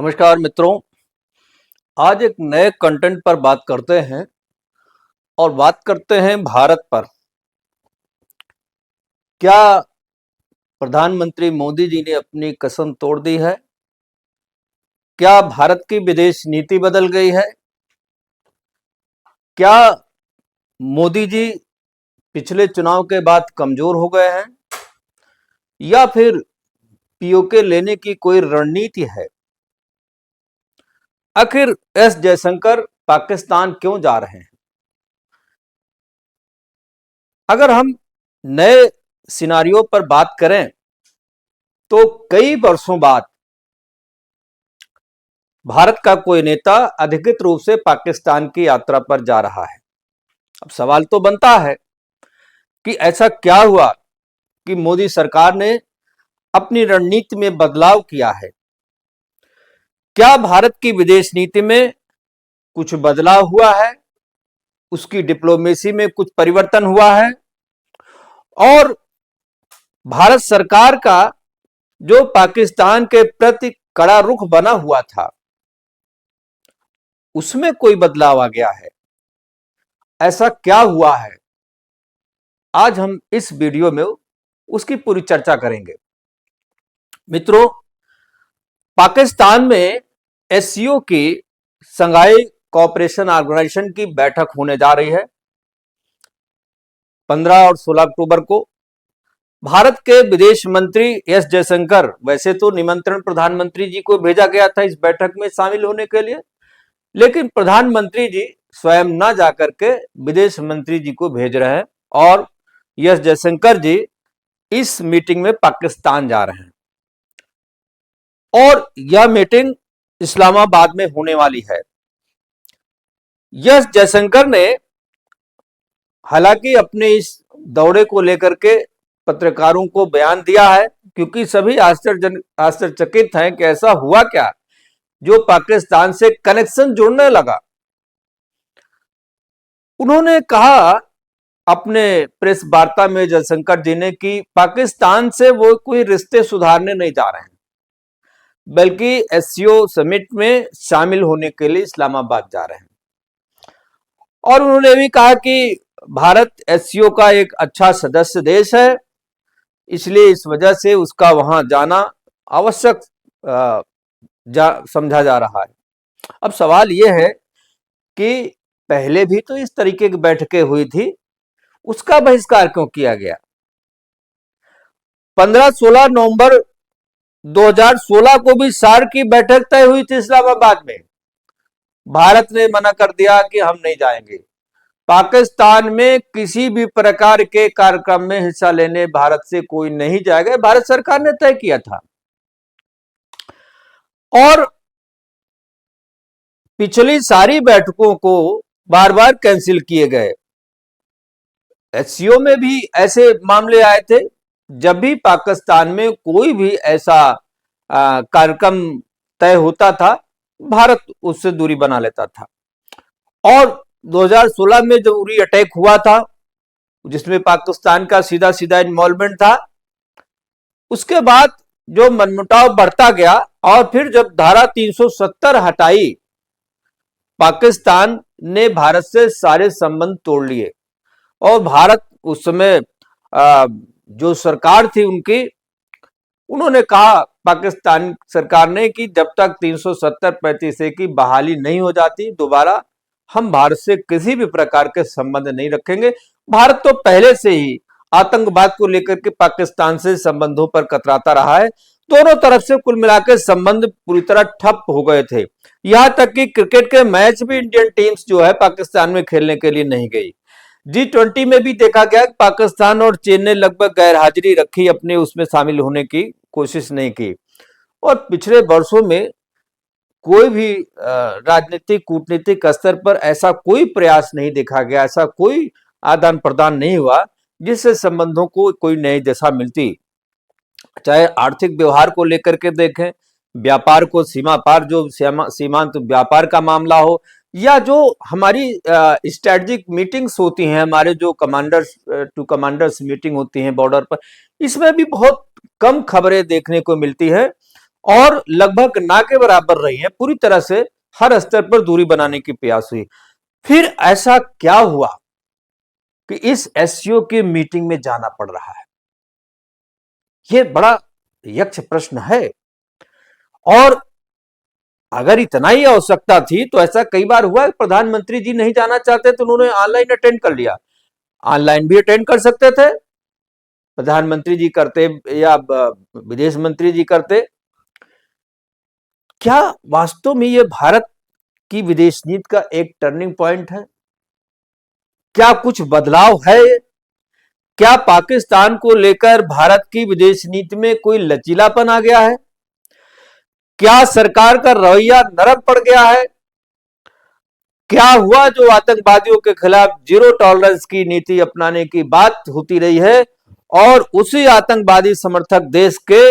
नमस्कार मित्रों, आज एक नए कंटेंट पर बात करते हैं और बात करते हैं भारत पर। क्या प्रधानमंत्री मोदी जी ने अपनी कसम तोड़ दी है? क्या भारत की विदेश नीति बदल गई है? क्या मोदी जी पिछले चुनाव के बाद कमजोर हो गए हैं या फिर पीओके लेने की कोई रणनीति है? आखिर एस जयशंकर पाकिस्तान क्यों जा रहे हैं? अगर हम नए सिनारियो पर बात करें तो कई वर्षों बाद भारत का कोई नेता अधिकृत रूप से पाकिस्तान की यात्रा पर जा रहा है। अब सवाल तो बनता है कि ऐसा क्या हुआ कि मोदी सरकार ने अपनी रणनीति में बदलाव किया है? क्या भारत की विदेश नीति में कुछ बदलाव हुआ है? उसकी डिप्लोमेसी में कुछ परिवर्तन हुआ है? और भारत सरकार का जो पाकिस्तान के प्रति कड़ा रुख बना हुआ था उसमें कोई बदलाव आ गया है? ऐसा क्या हुआ है? आज हम इस वीडियो में उसकी पूरी चर्चा करेंगे। मित्रों, पाकिस्तान में एससीओ की शंघाई कोऑपरेशन ऑर्गेनाइजेशन की बैठक होने जा रही है 15 और 16 अक्टूबर को। भारत के विदेश मंत्री एस जयशंकर, वैसे तो निमंत्रण प्रधानमंत्री जी को भेजा गया था इस बैठक में शामिल होने के लिए, लेकिन प्रधानमंत्री जी स्वयं ना जाकर के विदेश मंत्री जी को भेज रहे हैं और एस जयशंकर जी इस मीटिंग में पाकिस्तान जा रहे हैं और यह मीटिंग इस्लामाबाद में होने वाली है। एस जयशंकर ने हालांकि अपने इस दौरे को लेकर के पत्रकारों को बयान दिया है, क्योंकि सभी आश्चर्यचकित हैं कि ऐसा हुआ क्या जो पाकिस्तान से कनेक्शन जोड़ने लगा। उन्होंने कहा अपने प्रेस वार्ता में जयशंकर जी ने कि पाकिस्तान से वो कोई रिश्ते सुधारने नहीं जा रहे हैं, बल्कि एससीओ समिट में शामिल होने के लिए इस्लामाबाद जा रहे हैं। और उन्होंने भी कहा कि भारत एससीओ का एक अच्छा सदस्य देश है, इसलिए इस वजह से उसका वहां जाना आवश्यक समझा जा रहा है। अब सवाल यह है कि पहले भी तो इस तरीके की बैठकें हुई थी, उसका बहिष्कार क्यों किया गया? 15-16 नवंबर 2016 को भी सार्क की बैठक तय हुई थी इस्लामाबाद में। भारत ने मना कर दिया कि हम नहीं जाएंगे। पाकिस्तान में किसी भी प्रकार के कार्यक्रम में हिस्सा लेने भारत से कोई नहीं जाएगा, भारत सरकार ने तय किया था। और पिछली सारी बैठकों को बार बार कैंसिल किए गए। एससीओ में भी ऐसे मामले आए थे, जब भी पाकिस्तान में कोई भी ऐसा कार्यक्रम तय होता था भारत उससे दूरी बना लेता था। और 2016 में जब उरी अटैक हुआ था जिसमें पाकिस्तान का सीधा सीधा इन्वॉल्वमेंट था, उसके बाद जो मनमुटाव बढ़ता गया और फिर जब धारा 370 हटाई, पाकिस्तान ने भारत से सारे संबंध तोड़ लिए। और भारत उस समय जो सरकार थी उनकी, उन्होंने कहा पाकिस्तान सरकार ने कि जब तक 370-35 की बहाली नहीं हो जाती दोबारा, हम भारत से किसी भी प्रकार के संबंध नहीं रखेंगे। भारत तो पहले से ही आतंकवाद को लेकर के पाकिस्तान से संबंधों पर कतराता रहा है। दोनों तरफ से कुल मिलाकर संबंध पूरी तरह ठप हो गए थे। यहां तक कि क्रिकेट के मैच भी इंडियन टीम्स जो है पाकिस्तान में खेलने के लिए नहीं गई। G20 में भी देखा गया कि पाकिस्तान और चीन ने लगभग गैर हाजिरी रखी, अपने उसमें शामिल होने की कोशिश नहीं की। और पिछले वर्षों में कोई भी राजनीतिक कूटनीतिक स्तर पर ऐसा कोई प्रयास नहीं देखा गया, ऐसा कोई आदान प्रदान नहीं हुआ जिससे संबंधों को कोई नई दिशा मिलती। चाहे आर्थिक व्यवहार को लेकर के देखें, व्यापार को सीमा पार जो सीमांत व्यापार का मामला हो, या जो हमारी स्ट्रेटेजिक मीटिंग्स होती हैं, हमारे जो कमांडर्स टू कमांडर्स मीटिंग होती हैं बॉर्डर पर, इसमें भी बहुत कम खबरें देखने को मिलती है। और लगभग ना के बराबर रही है। पूरी तरह से हर स्तर पर दूरी बनाने की प्रयास हुई। फिर ऐसा क्या हुआ कि इस एससीओ की मीटिंग में जाना पड़ रहा है? यह बड़ा यक्ष प्रश्न है। और अगर इतना ही आवश्यकता थी तो ऐसा कई बार हुआ, प्रधानमंत्री जी नहीं जाना चाहते तो उन्होंने ऑनलाइन अटेंड कर लिया। ऑनलाइन भी अटेंड कर सकते थे, प्रधानमंत्री जी करते या विदेश मंत्री जी करते। क्या वास्तव में यह भारत की विदेश नीति का एक टर्निंग पॉइंट है? क्या कुछ बदलाव है? क्या पाकिस्तान को लेकर भारत की विदेश नीति में कोई लचीलापन आ गया है? क्या सरकार का रवैया नरम पड़ गया है? क्या हुआ जो आतंकवादियों के खिलाफ जीरो टॉलरेंस की नीति अपनाने की बात होती रही है और उसी आतंकवादी समर्थक देश के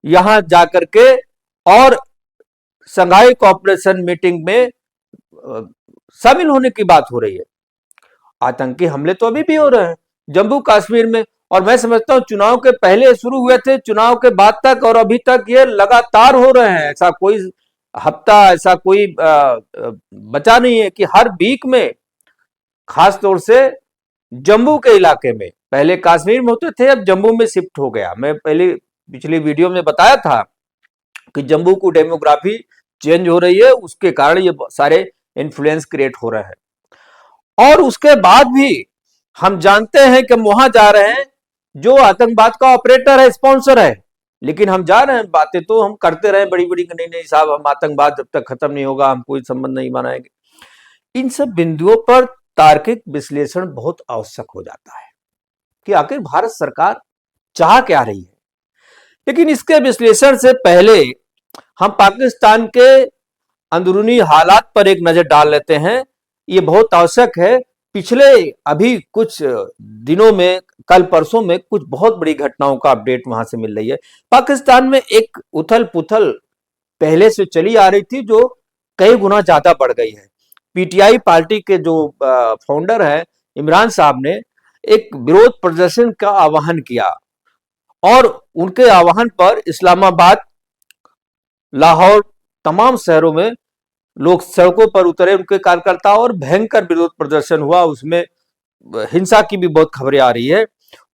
यहां जाकर के और संघाई कोऑपरेशन मीटिंग में शामिल होने की बात हो रही है। आतंकी हमले तो अभी भी हो रहे हैं जम्मू कश्मीर में, और मैं समझता हूं चुनाव के पहले शुरू हुए थे, चुनाव के बाद तक और अभी तक ये लगातार हो रहे हैं। ऐसा कोई हफ्ता, ऐसा कोई बचा नहीं है कि हर वीक में, खास तौर से जम्मू के इलाके में, पहले कश्मीर में होते थे अब जम्मू में शिफ्ट हो गया। मैं पहले पिछली वीडियो में बताया था कि जम्मू की डेमोग्राफी चेंज हो रही है, उसके कारण ये सारे इन्फ्लुएंस क्रिएट हो रहे हैं। और उसके बाद भी हम जानते हैं कि हम वहां जा रहे हैं जो आतंकवाद का ऑपरेटर है, स्पॉन्सर है, लेकिन हम जा रहे हैं, बातें तो हम करते रहे बड़ी बड़ी, नहीं नहीं साहब हम आतंकवाद जब तक खत्म नहीं होगा हम कोई संबंध नहीं बनाएंगे। इन सब बिंदुओं पर तार्किक विश्लेषण बहुत आवश्यक हो जाता है कि आखिर भारत सरकार चाह क्या रही है। लेकिन इसके विश्लेषण से पहले हम पाकिस्तान के अंदरूनी हालात पर एक नजर डाल लेते हैं। ये बहुत आवश्यक है। पिछले अभी कुछ दिनों में, कल परसों में कुछ बहुत बड़ी घटनाओं का अपडेट वहां से मिल रही है। पाकिस्तान में एक उथल पुथल पहले से चली आ रही थी जो कई गुना ज्यादा बढ़ गई है। पीटीआई पार्टी के जो फाउंडर है इमरान साहब ने एक विरोध प्रदर्शन का आह्वान किया और उनके आह्वान पर इस्लामाबाद, लाहौर, तमाम शहरों में लोग सड़कों पर उतरे, उनके कार्यकर्ता, और भयंकर विरोध प्रदर्शन हुआ। उसमें हिंसा की भी बहुत खबरें आ रही है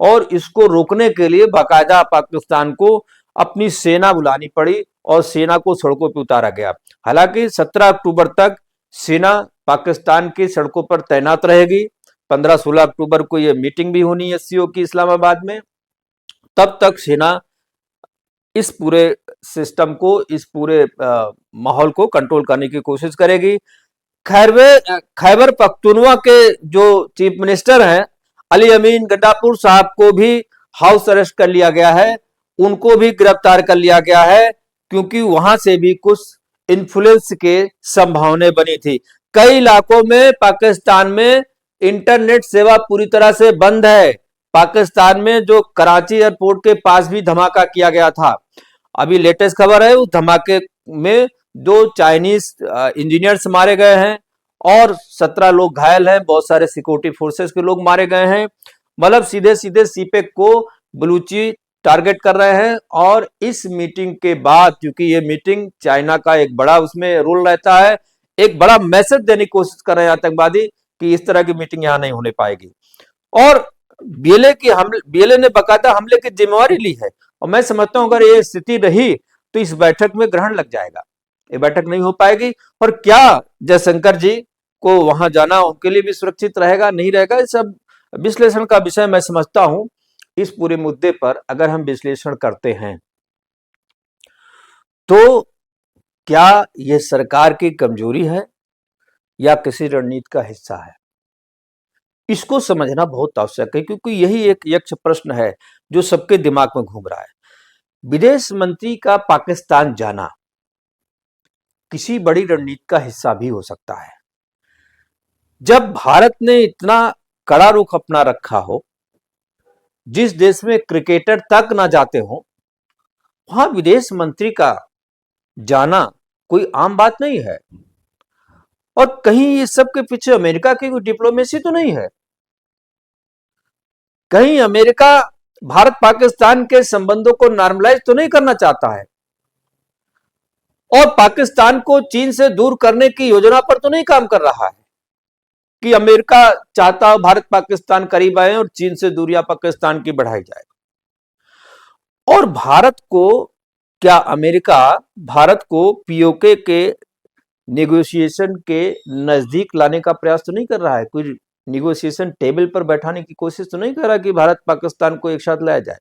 और इसको रोकने के लिए बाकायदा पाकिस्तान को अपनी सेना बुलानी पड़ी और सेना को सड़कों पर उतारा गया। हालांकि 17 अक्टूबर तक सेना पाकिस्तान की सड़कों पर तैनात रहेगी। 15-16 अक्टूबर को यह मीटिंग भी होनी है एससीओ की इस्लामाबाद में। तब तक सेना इस पूरे सिस्टम को, इस पूरे माहौल को कंट्रोल करने की कोशिश करेगी। खैबर पख्तूनवा के जो चीफ मिनिस्टर हैं अली अमीन गड्डापुर साहब को भी हाउस अरेस्ट कर लिया गया है, उनको भी गिरफ्तार कर लिया गया है क्योंकि वहां से भी कुछ इन्फ्लुएंस के संभावनाएं बनी थी। कई इलाकों में पाकिस्तान में इंटरनेट सेवा पूरी तरह से बंद है। पाकिस्तान में जो कराची एयरपोर्ट के पास भी धमाका किया गया था, अभी लेटेस्ट खबर है, उस धमाके में 2 चाइनीज इंजीनियर्स मारे गए हैं और 17 लोग घायल हैं, बहुत सारे सिक्योरिटी फोर्सेस के लोग मारे गए हैं। मतलब सीधे सीधे सीपेक को बलूची टारगेट कर रहे हैं। और इस मीटिंग के बाद, क्योंकि ये मीटिंग चाइना का एक बड़ा उसमें रोल रहता है, एक बड़ा मैसेज देने की कोशिश कर रहे हैं आतंकवादी कि इस तरह की मीटिंग यहां नहीं होने पाएगी। और बीएलए ने बाकायदा हमले की जिम्मेवारी ली है और मैं समझता हूं अगर ये स्थिति रही तो इस बैठक में ग्रहण लग जाएगा, ये बैठक नहीं हो पाएगी। और क्या जयशंकर जी को वहां जाना उनके लिए भी सुरक्षित रहेगा, नहीं रहेगा, ये सब विश्लेषण का विषय मैं समझता हूं। इस पूरे मुद्दे पर अगर हम विश्लेषण करते हैं तो क्या यह सरकार की कमजोरी है या किसी रणनीति का हिस्सा है? इसको समझना बहुत आवश्यक है क्योंकि यही एक यक्ष प्रश्न है जो सबके दिमाग में घूम रहा है। विदेश मंत्री का पाकिस्तान जाना किसी बड़ी रणनीति का हिस्सा भी हो सकता है। जब भारत ने इतना कड़ा रुख अपना रखा हो, जिस देश में क्रिकेटर तक ना जाते हो, वहां विदेश मंत्री का जाना कोई आम बात नहीं है। और कहीं ये सब के पीछे अमेरिका की कोई डिप्लोमेसी तो नहीं है? कहीं अमेरिका भारत पाकिस्तान के संबंधों को नॉर्मलाइज तो नहीं करना चाहता है? और पाकिस्तान को चीन से दूर करने की योजना पर तो नहीं काम कर रहा है कि अमेरिका चाहता हो भारत पाकिस्तान करीब आए और चीन से दूरियां पाकिस्तान की बढ़ाई जाए। और भारत को, क्या अमेरिका भारत को पीओके के नेगोशिएशन के नजदीक लाने का प्रयास तो नहीं कर रहा है? कोई नेगोशिएशन टेबल पर बैठाने की कोशिश तो नहीं कर रहा कि भारत पाकिस्तान को एक साथ लाया जाए?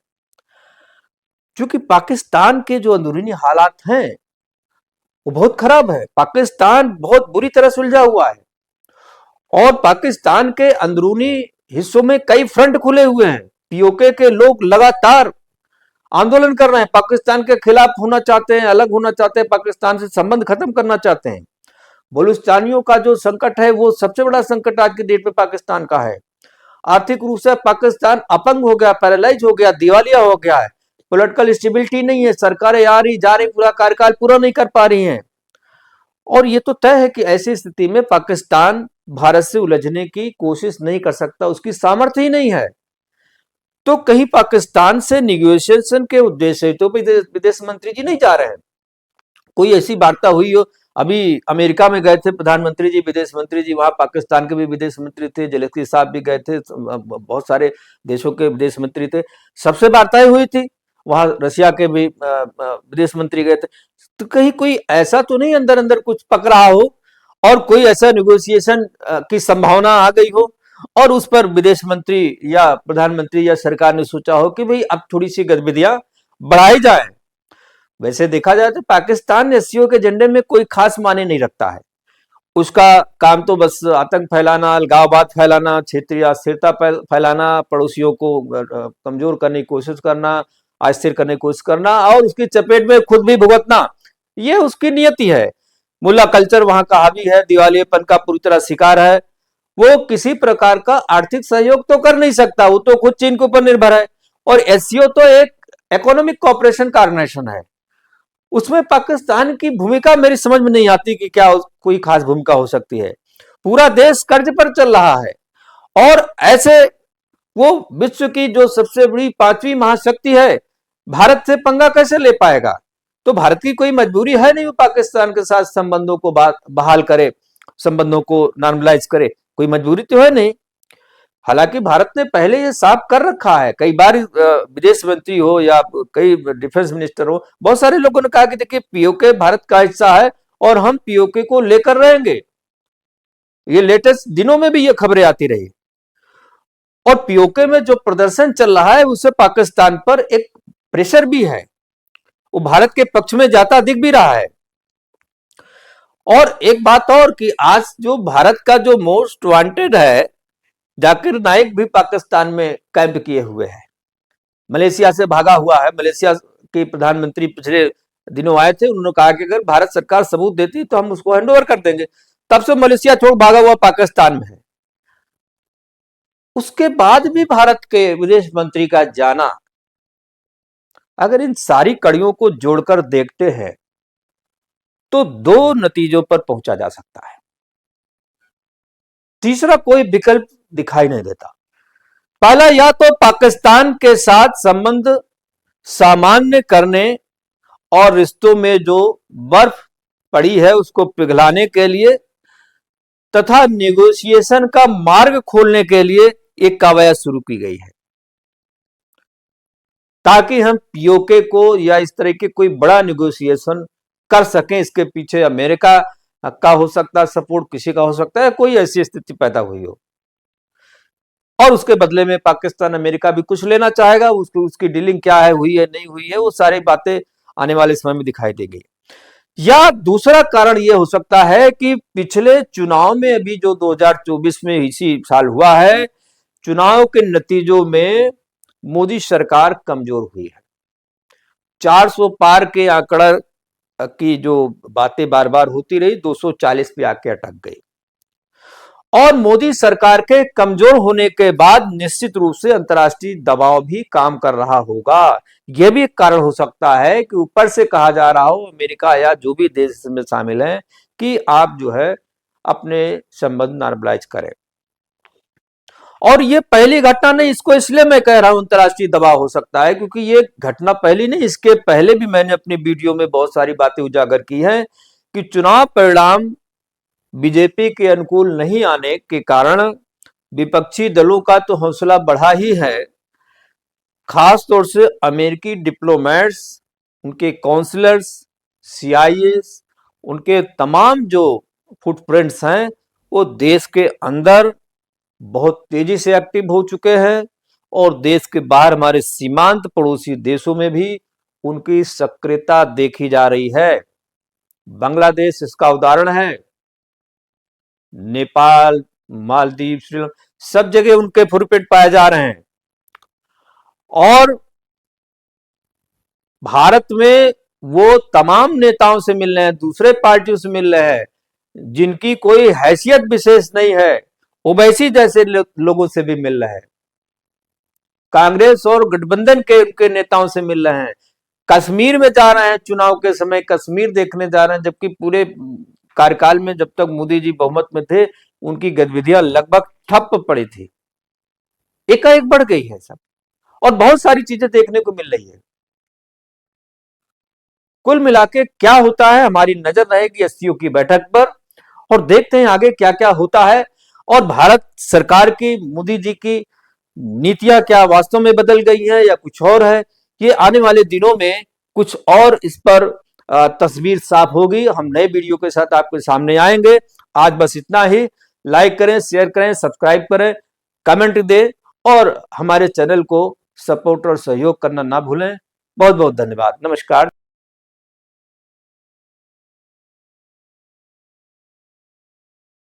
क्योंकि पाकिस्तान के जो अंदरूनी हालात हैं वो बहुत खराब है। पाकिस्तान बहुत बुरी तरह से उलझा हुआ है और पाकिस्तान के अंदरूनी हिस्सों में कई फ्रंट खुले हुए हैं। पीओके के लोग लगातार आंदोलन कर रहे हैं, पाकिस्तान के खिलाफ होना चाहते हैं, अलग होना चाहते हैं, पाकिस्तान से संबंध खत्म करना चाहते हैं। बलूचिस्तानियों का जो संकट है वो सबसे बड़ा संकट आज की डेट में पाकिस्तान का है। आर्थिक रूप से पाकिस्तान अपंग हो गया, पैरालाइज हो गया, दिवालिया हो गया है। पॉलिटिकल स्टेबिलिटी नहीं है, सरकारें आ रही जा रही, पूरा कार्यकाल पूरा नहीं कर पा रही हैं। और ये तो तय है कि ऐसी स्थिति में पाकिस्तान भारत से उलझने की कोशिश नहीं कर सकता, उसकी सामर्थ्य ही नहीं है। तो कहीं पाकिस्तान से निगोशिएशन के उद्देश्य से तो विदेश मंत्री जी नहीं जा रहे हैं। कोई ऐसी वार्ता हुई हो? अभी अमेरिका में गए थे प्रधानमंत्री जी, विदेश मंत्री जी, वहां पाकिस्तान के भी विदेश मंत्री थे, जेलेस्की साहब भी गए थे, बहुत सारे देशों के विदेश मंत्री थे, सबसे वार्ताएं हुई थी। वहां रशिया के भी विदेश मंत्री गए थे। तो कहीं कोई ऐसा तो नहीं अंदर अंदर कुछ पक रहा हो और कोई ऐसा निगोशिएशन की संभावना आ गई हो और उस पर विदेश मंत्री या प्रधानमंत्री या सरकार ने सोचा हो कि भाई अब थोड़ी सी गतिविधियां बढ़ाई जाए। वैसे देखा जाए तो पाकिस्तान एससीओ के एजेंडे में कोई खास माने नहीं रखता है। उसका काम तो बस आतंक फैलाना, अलगाववाद फैलाना, क्षेत्रीय अस्थिरता फैलाना, पड़ोसियों को कमजोर करने की कोशिश करना, अस्थिर करने की कोशिश करना और उसकी चपेट में खुद भी भुगतना, ये उसकी नियति है। मुल्ला कल्चर वहां का हावी है, दिवालियेपन का पूरी तरह शिकार है। वो किसी प्रकार का आर्थिक सहयोग तो कर नहीं सकता, वो तो खुद चीन के ऊपर निर्भर है। और एससीओ तो एक इकोनॉमिक कॉपरेशन का ऑर्गेनाइजेशन है, उसमें पाकिस्तान की भूमिका मेरी समझ में नहीं आती कि क्या कोई खास भूमिका हो सकती है। पूरा देश कर्ज पर चल रहा है और ऐसे वो विश्व की जो सबसे बड़ी पांचवी महाशक्ति है, भारत से पंगा कैसे ले पाएगा? तो भारत की कोई मजबूरी है नहीं वो पाकिस्तान के साथ संबंधों को बहाल करे, संबंधों को नॉर्मलाइज करे, कोई मजबूरी तो है नहीं। हालांकि भारत ने पहले ये साफ कर रखा है, कई बार विदेश मंत्री हो या कई डिफेंस मिनिस्टर हो, बहुत सारे लोगों ने कहा कि देखिए पीओके भारत का हिस्सा है और हम पीओके को लेकर रहेंगे। ये लेटेस्ट दिनों में भी ये खबरें आती रही और पीओके में जो प्रदर्शन चल रहा है उससे पाकिस्तान पर एक प्रेशर भी है, वो भारत के पक्ष में जाता दिख भी रहा है। और एक बात और कि आज जो भारत का जो मोस्ट वांटेड है जाकिर नाइक भी पाकिस्तान में कैंप किए हुए हैं, मलेशिया से भागा हुआ है। मलेशिया के प्रधानमंत्री पिछले दिनों आए थे, उन्होंने कहा कि अगर भारत सरकार सबूत देती तो हम उसको हैंडओवर कर देंगे। तब से मलेशिया छोड़ भागा हुआ पाकिस्तान में है। उसके बाद भी भारत के विदेश मंत्री का जाना, अगर इन सारी कड़ियों को जोड़कर देखते हैं तो दो नतीजों पर पहुंचा जा सकता है, तीसरा कोई विकल्प दिखाई नहीं देता। पहला, या तो पाकिस्तान के साथ संबंध सामान्य करने और रिश्तों में जो बर्फ पड़ी है उसको पिघलाने के लिए तथा नेगोशिएशन का मार्ग खोलने के लिए एक कवायद शुरू की गई है ताकि हम पीओके को या इस तरह के कोई बड़ा नेगोशिएशन कर सकें। इसके पीछे अमेरिका का हो सकता है सपोर्ट, किसी का हो सकता है, कोई ऐसी स्थिति पैदा हुई हो और उसके बदले में पाकिस्तान अमेरिका भी कुछ लेना चाहेगा। उसकी डीलिंग क्या है, हुई है नहीं हुई है, वो सारी बातें आने वाले समय में दिखाई देगी। या दूसरा कारण यह हो सकता है कि पिछले चुनाव में, अभी जो 2024 में इसी साल हुआ है, चुनाव के नतीजों में मोदी सरकार कमजोर हुई है। 400 पार के आंकड़ा की जो बातें बार बार होती रही, 240 पे आके अटक गई और मोदी सरकार के कमजोर होने के बाद निश्चित रूप से अंतर्राष्ट्रीय दबाव भी काम कर रहा होगा। यह भी एक कारण हो सकता है कि ऊपर से कहा जा रहा हो अमेरिका या जो भी देश इसमें शामिल हैं कि आप जो है अपने संबंध नॉर्मलाइज करें। और ये पहली घटना नहीं, इसको इसलिए मैं कह रहा हूं अंतर्राष्ट्रीय दबाव हो सकता है क्योंकि ये घटना पहली नहीं, इसके पहले भी मैंने अपनी वीडियो में बहुत सारी बातें उजागर की हैं कि चुनाव परिणाम बीजेपी के अनुकूल नहीं आने के कारण विपक्षी दलों का तो हौसला बढ़ा ही है, खास तौर से अमेरिकी डिप्लोमेट्स, उनके काउंसलर्स, सीआईएस, उनके तमाम जो फुटप्रिंट्स हैं वो देश के अंदर बहुत तेजी से एक्टिव हो चुके हैं और देश के बाहर हमारे सीमांत पड़ोसी देशों में भी उनकी सक्रियता देखी जा रही है। बांग्लादेश इसका उदाहरण है, नेपाल, मालदीव, श्रीलंका, सब जगह उनके फुटप्रिंट पाए जा रहे हैं। और भारत में वो तमाम नेताओं से मिल रहे हैं, दूसरे पार्टियों से मिल रहे हैं जिनकी कोई हैसियत विशेष नहीं है, ओवैसी जैसे लोगों से भी मिल रहे हैं, कांग्रेस और गठबंधन के उनके नेताओं से मिल रहे हैं, कश्मीर में जा रहे हैं, चुनाव के समय कश्मीर देखने जा रहे हैं, जबकि पूरे कार्यकाल में जब तक मोदी जी बहुमत में थे उनकी गतिविधियां लगभग ठप पड़ी थी, एकाएक बढ़ गई है सब, और बहुत सारी चीजें देखने को मिल रही है। कुल मिलाके क्या होता है, हमारी नजर रहेगी एससीओ की बैठक पर और देखते हैं आगे क्या क्या होता है और भारत सरकार की, मोदी जी की नीतियां क्या वास्तव में बदल गई हैं या कुछ और है। ये आने वाले दिनों में कुछ और इस पर तस्वीर साफ होगी। हम नए वीडियो के साथ आपके सामने आएंगे। आज बस इतना ही। लाइक करें, शेयर करें, सब्सक्राइब करें, कमेंट दें और हमारे चैनल को सपोर्ट और सहयोग करना ना भूलें। बहुत बहुत धन्यवाद। नमस्कार।